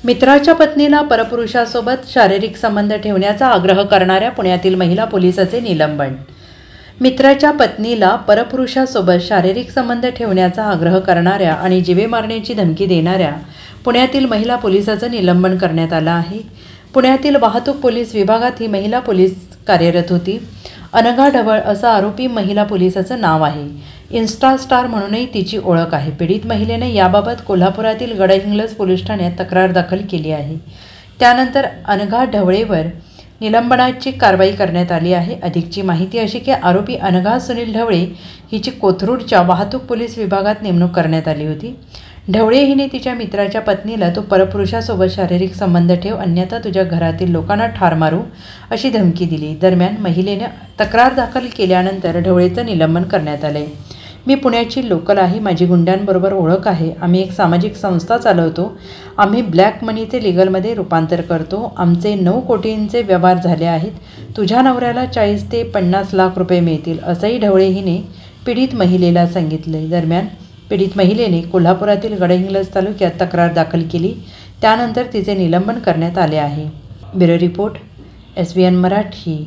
मित्राच्या पत्नीला परपुरुषासोबत शारीरिक संबंध ठेवण्याचा आग्रह करणाऱ्या पुण्यातील महिला पोलिसाचे निलंबन। मित्राच्या पत्नीला परपुरुषासोबत शारीरिक संबंध ठेवण्याचा आग्रह करणाऱ्या आणि जीवे मारण्याची धमकी देणाऱ्या पुण्यातील महिला पोलिसाचं निलंबन करण्यात आलं आहे। पुण्यातील वाहतूक पोलीस विभागात ही महिला पोलीस कार्यरत होती। अनघा ढवळ असं आरोपी महिला पोलिसाचं नाव आहे। इन्स्टा स्टार म्हणूनही तिची ओळख आहे। पीडित महिलेने याबाबत कोल्हापुरातील गडहिंग्लज पोलीस ठाण्यात तक्रार दाखल केली आहे। त्यानंतर अनघा ढवळेवर निलंबनाची कारवाई करण्यात आली आहे। अधिकची माहिती अशी की आरोपी अनघा सुनील ढवळे हिची कोथरूडच्या वाहतूक पोलीस विभागात नेमणूक करण्यात आली होती। ढवळे हिने तिच्या मित्राच्या पत्नीला तो परपुरुषासोबत शारीरिक संबंध ठेव अन्यथा तुझ्या घरातील लोकांना ठार मारू अशी धमकी दिली। दरम्यान महिलेने तक्रार दाखल केल्यानंतर ढवळेचं निलंबन करण्यात आले। मी पुण्याची लोकल आहे, माझी गुंड्यांबरोबर ओळख आहे, आम्ही एक सामाजिक संस्था चालवतो, आम्ही ब्लॅक मनीचे लीगलमध्ये रूपांतर करतो, आमचे 9 कोटींचे व्यवहार झाले आहेत, तुझ्या नवऱ्याला 40 ते 50 लाख रुपये मिळतील असंही ढवळे हिने पीडित महिलेला सांगितले। दरम्यान पीडित महिलेने कोल्हापुरातील गडहिंग्लज तालुक्यात तक्रार दाखल केली, त्यानंतर तिचे निलंबन करण्यात आले आहे। Bureau report, SBN Marathi.